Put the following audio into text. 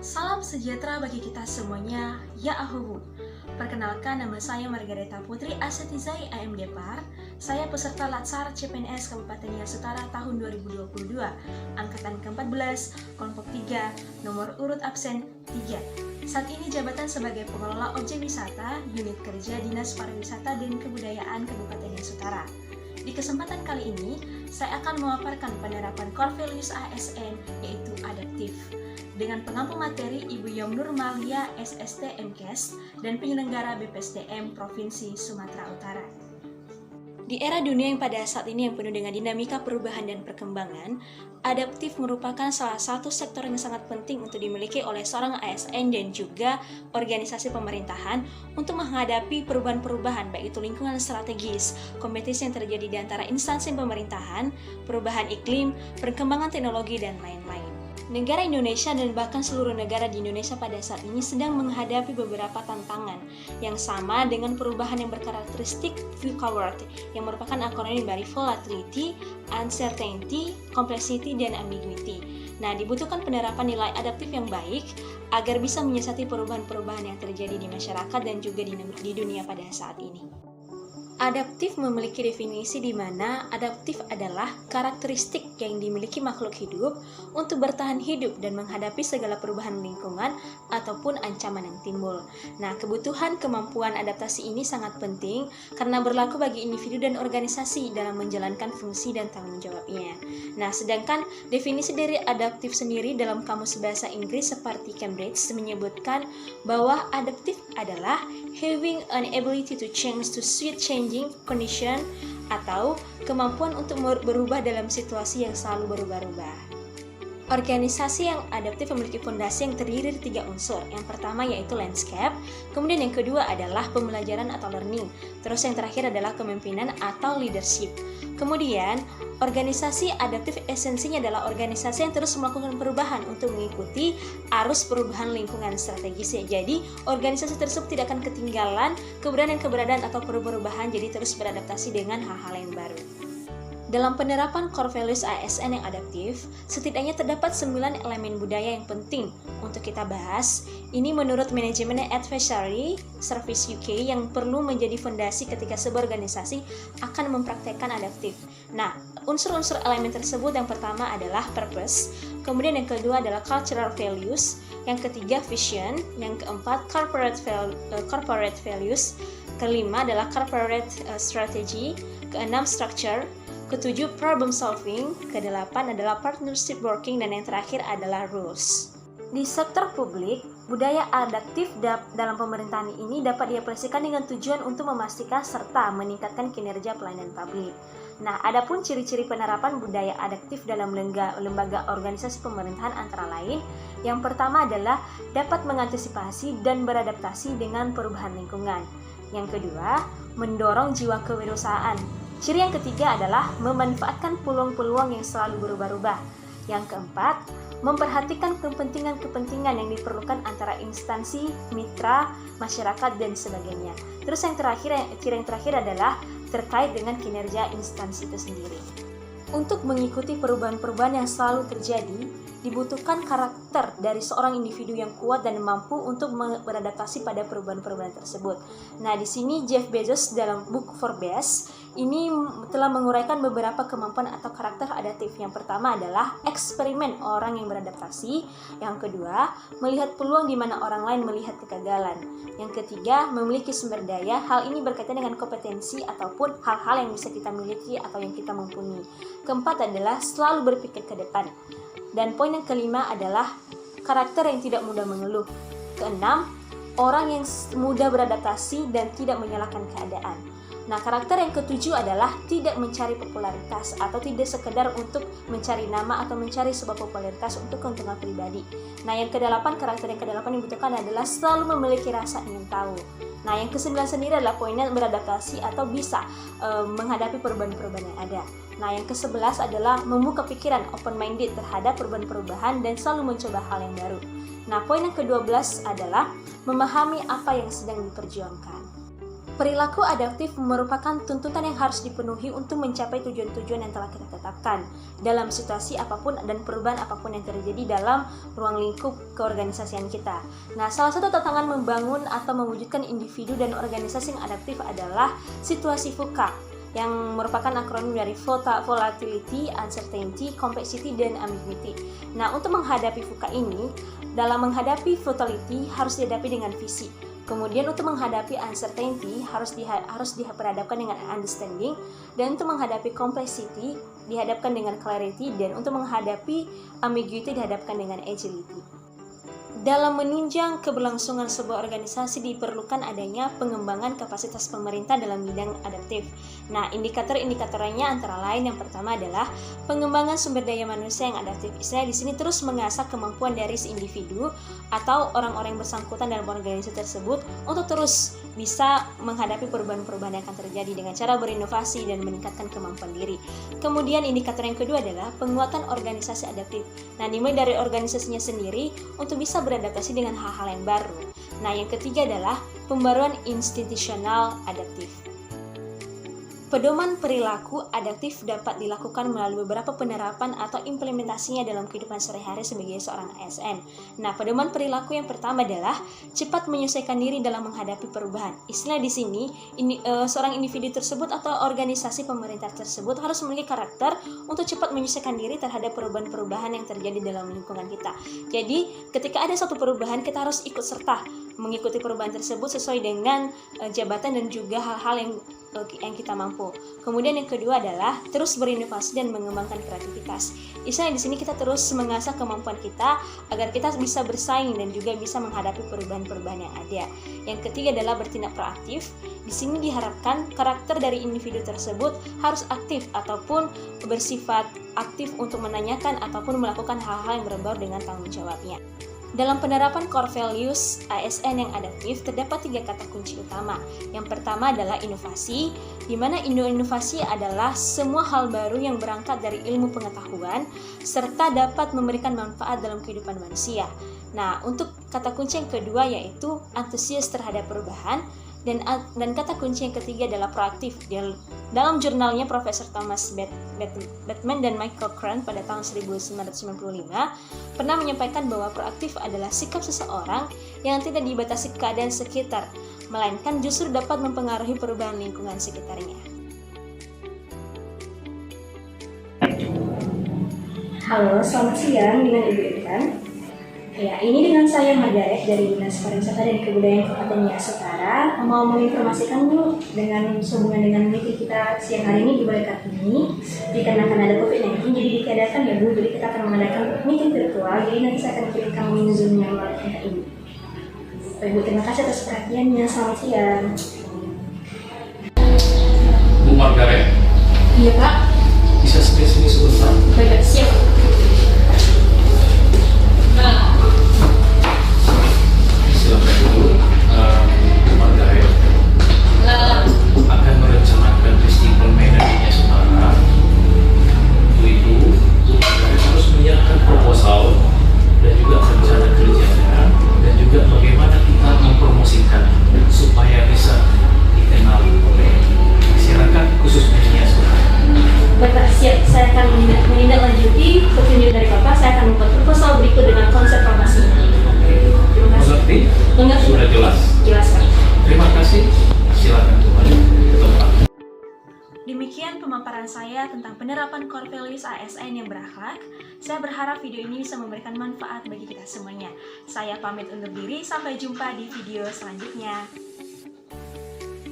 Salam sejahtera bagi kita semuanya, ya ahuhu. Perkenalkan, nama saya Margareta Putri Asetizai AMD Par. Saya peserta Latsar CPNS Kabupaten Nias Utara tahun 2022, angkatan ke-14, kelompok 3, nomor urut absen 3. Saat ini jabatan sebagai pengelola objek wisata, unit kerja Dinas Pariwisata dan Kebudayaan Kabupaten Nias Utara. Di kesempatan kali ini, saya akan memaparkan penerapan Core Values ASN, yaitu adaptif. Dengan pengampu materi Ibu Yom Nur Malia SST MKes dan penyelenggara BPSDM Provinsi Sumatera Utara. Di era dunia yang pada saat ini yang penuh dengan dinamika perubahan dan perkembangan, adaptif merupakan salah satu sektor yang sangat penting untuk dimiliki oleh seorang ASN dan juga organisasi pemerintahan untuk menghadapi perubahan-perubahan, baik itu lingkungan strategis, kompetisi yang terjadi di antara instansi pemerintahan, perubahan iklim, perkembangan teknologi, dan lain-lain. Negara Indonesia dan bahkan seluruh negara di Indonesia pada saat ini sedang menghadapi beberapa tantangan yang sama dengan perubahan yang berkarakteristik V-Colored yang merupakan akronim dari volatility, uncertainty, complexity, dan ambiguity. Nah, dibutuhkan penerapan nilai adaptif yang baik agar bisa menyiasati perubahan-perubahan yang terjadi di masyarakat dan juga di dunia pada saat ini. Adaptif memiliki definisi di mana adaptif adalah karakteristik yang dimiliki makhluk hidup untuk bertahan hidup dan menghadapi segala perubahan lingkungan ataupun ancaman yang timbul. Nah, kebutuhan kemampuan adaptasi ini sangat penting karena berlaku bagi individu dan organisasi dalam menjalankan fungsi dan tanggung jawabnya. Nah, sedangkan definisi dari adaptif sendiri dalam Kamus Bahasa Inggris seperti Cambridge menyebutkan bahwa adaptif adalah having an ability to change to suit changing condition atau kemampuan untuk berubah dalam situasi yang selalu berubah-ubah. Organisasi yang adaptif memiliki fondasi yang terdiri dari 3 unsur. Yang pertama yaitu landscape, kemudian yang kedua adalah pembelajaran atau learning, terus yang terakhir adalah kepemimpinan atau leadership. Kemudian, organisasi adaptif esensinya adalah organisasi yang terus melakukan perubahan untuk mengikuti arus perubahan lingkungan strategisnya. Jadi, organisasi tersebut tidak akan ketinggalan keberadaan atau perubahan, jadi terus beradaptasi dengan hal-hal yang baru. Dalam penerapan Core Values ASN yang adaptif, setidaknya terdapat 9 elemen budaya yang penting untuk kita bahas. Ini menurut manajemen Advisory Service UK yang perlu menjadi fondasi ketika sebuah organisasi akan mempraktekkan adaptif. Nah, unsur-unsur elemen tersebut yang pertama adalah purpose, kemudian yang kedua adalah cultural values, yang ketiga vision, yang keempat corporate values, kelima adalah corporate strategy, keenam structure, ketujuh problem solving, kedelapan adalah partnership working, dan yang terakhir adalah rules. Di sektor publik, budaya adaptif dalam pemerintahan ini dapat diaplikasikan dengan tujuan untuk memastikan serta meningkatkan kinerja pelayanan publik. Nah, adapun ciri-ciri penerapan budaya adaptif dalam lembaga organisasi pemerintahan antara lain, yang pertama adalah dapat mengantisipasi dan beradaptasi dengan perubahan lingkungan. Yang kedua, mendorong jiwa kewirausahaan. Ciri yang ketiga adalah memanfaatkan peluang-peluang yang selalu berubah-ubah. Yang keempat, memperhatikan kepentingan-kepentingan yang diperlukan antara instansi, mitra, masyarakat, dan sebagainya. Terus ciri yang terakhir adalah terkait dengan kinerja instansi itu sendiri. Untuk mengikuti perubahan-perubahan yang selalu terjadi, dibutuhkan karakter dari seorang individu yang kuat dan mampu untuk beradaptasi pada perubahan-perubahan tersebut. Nah, di sini Jeff Bezos dalam buku Forbes ini telah menguraikan beberapa kemampuan atau karakter adaptif. Yang pertama adalah eksperimen orang yang beradaptasi. Yang kedua, melihat peluang di mana orang lain melihat kegagalan. Yang ketiga, memiliki sumber daya. Hal ini berkaitan dengan kompetensi ataupun hal-hal yang bisa kita miliki atau yang kita mumpuni. Keempat adalah selalu berpikir ke depan. Dan poin yang kelima adalah karakter yang tidak mudah mengeluh. Keenam, orang yang mudah beradaptasi dan tidak menyalahkan keadaan. Nah, karakter yang ketujuh adalah tidak mencari popularitas atau tidak sekedar untuk mencari nama atau mencari sebuah popularitas untuk keuntungan pribadi. Nah, karakter yang kedelapan yang dibutuhkan adalah selalu memiliki rasa ingin tahu. Nah, yang kesembilan sendiri adalah poinnya beradaptasi atau bisa menghadapi perubahan-perubahan yang ada. Nah, yang ke-11 adalah membuka pikiran open-minded terhadap perubahan-perubahan dan selalu mencoba hal yang baru. Nah, poin yang ke-12 adalah memahami apa yang sedang diperjuangkan. Perilaku adaptif merupakan tuntutan yang harus dipenuhi untuk mencapai tujuan-tujuan yang telah kita tetapkan dalam situasi apapun dan perubahan apapun yang terjadi dalam ruang lingkup keorganisasian kita. Nah, salah satu tantangan membangun atau mewujudkan individu dan organisasi yang adaptif adalah situasi VUCA, yang merupakan akronim dari Volatility, Uncertainty, Complexity, dan Ambiguity. Nah, untuk menghadapi VUCA ini, dalam menghadapi volatility harus dihadapi dengan visi. Kemudian untuk menghadapi uncertainty harus diperhadapkan dengan understanding, dan untuk menghadapi complexity dihadapkan dengan clarity, dan untuk menghadapi ambiguity dihadapkan dengan agility. Dalam menunjang keberlangsungan sebuah organisasi diperlukan adanya pengembangan kapasitas pemerintah dalam bidang adaptif. Nah, indikator-indikatornya antara lain yang pertama adalah pengembangan sumber daya manusia yang adaptif. Istilahnya di sini terus mengasah kemampuan dari si individu atau orang-orang yang bersangkutan dalam organisasi tersebut untuk terus bisa menghadapi perubahan-perubahan yang akan terjadi dengan cara berinovasi dan meningkatkan kemampuan diri. Kemudian indikator yang kedua adalah penguatan organisasi adaptif. Nah, dimulai dari organisasinya sendiri untuk bisa beradaptasi dengan hal-hal yang baru. Nah, yang ketiga adalah pembaruan institusional adaptif. Pedoman perilaku adaptif dapat dilakukan melalui beberapa penerapan atau implementasinya dalam kehidupan sehari-hari sebagai seorang ASN. Nah, pedoman perilaku yang pertama adalah cepat menyesuaikan diri dalam menghadapi perubahan. Istilah di sini, seorang individu tersebut atau organisasi pemerintah tersebut harus memiliki karakter untuk cepat menyesuaikan diri terhadap perubahan-perubahan yang terjadi dalam lingkungan kita. Jadi, ketika ada suatu perubahan, kita harus ikut serta mengikuti perubahan tersebut sesuai dengan jabatan dan juga hal-hal yang kita mampu. Kemudian yang kedua adalah terus berinovasi dan mengembangkan kreativitas. Istilahnya di sini kita terus mengasah kemampuan kita agar kita bisa bersaing dan juga bisa menghadapi perubahan-perubahan yang ada. Yang ketiga adalah bertindak proaktif. Di sini diharapkan karakter dari individu tersebut harus aktif ataupun bersifat aktif untuk menanyakan ataupun melakukan hal-hal yang berbaur dengan tanggung jawabnya. Dalam penerapan core values ASN yang adaptif terdapat 3 kata kunci utama. Yang pertama adalah inovasi, di mana inovasi adalah semua hal baru yang berangkat dari ilmu pengetahuan serta dapat memberikan manfaat dalam kehidupan manusia. Nah, untuk kata kunci yang kedua yaitu antusias terhadap perubahan, dan kata kunci yang ketiga adalah proaktif. Dalam jurnalnya Profesor Thomas Bateman dan Michael Cran pada tahun 1995 pernah menyampaikan bahwa proaktif adalah sikap seseorang yang tidak dibatasi keadaan sekitar, melainkan justru dapat mempengaruhi perubahan lingkungan sekitarnya. Halo, selamat siang dengan Ibu Irfan. Ya, ini dengan saya Margaret dari Dinas Pariwisata dan Kebudayaan Kabupaten Nias Utara. Mau menginformasikan Bu dengan sehubungan dengan meeting kita siang hari ini di Balai Kartini, dikarenakan ada COVID-19 jadi ditiadakan ya Bu. Jadi kita akan mengadakan meeting virtual. Jadi nanti saya akan kirimkan link Zoom-nya melalui kontak ini. Baik Bu, terima kasih atas perhatiannya. Selamat siang. Bu Margaret. Iya Pak. Bisa sini sebentar? Baik, siap. Silakan dulu. Bu Margaret akan merencanakan festival Medan di Nias Utara. Untuk itu, Bu Margaret harus menyiapkan proposal dan juga rencana kerjanya dan juga bagaimana kita mempromosikan supaya bisa dikenal oleh masyarakat khususnya di Nias Utara. Bapak siap, saya akan menindaklanjuti petunjuk dari Bapak. Saya akan membuat proposal berikut dengan konsep promosi. Terima kasih. Mengerti? Sudah jelas? Jelas Pak. Terima kasih. Silakan kembali ke tempat. Demikian pemaparan saya tentang penerapan core values ASN yang berakhlak. Saya berharap video ini bisa memberikan manfaat bagi kita semuanya. Saya pamit undur diri, sampai jumpa di video selanjutnya.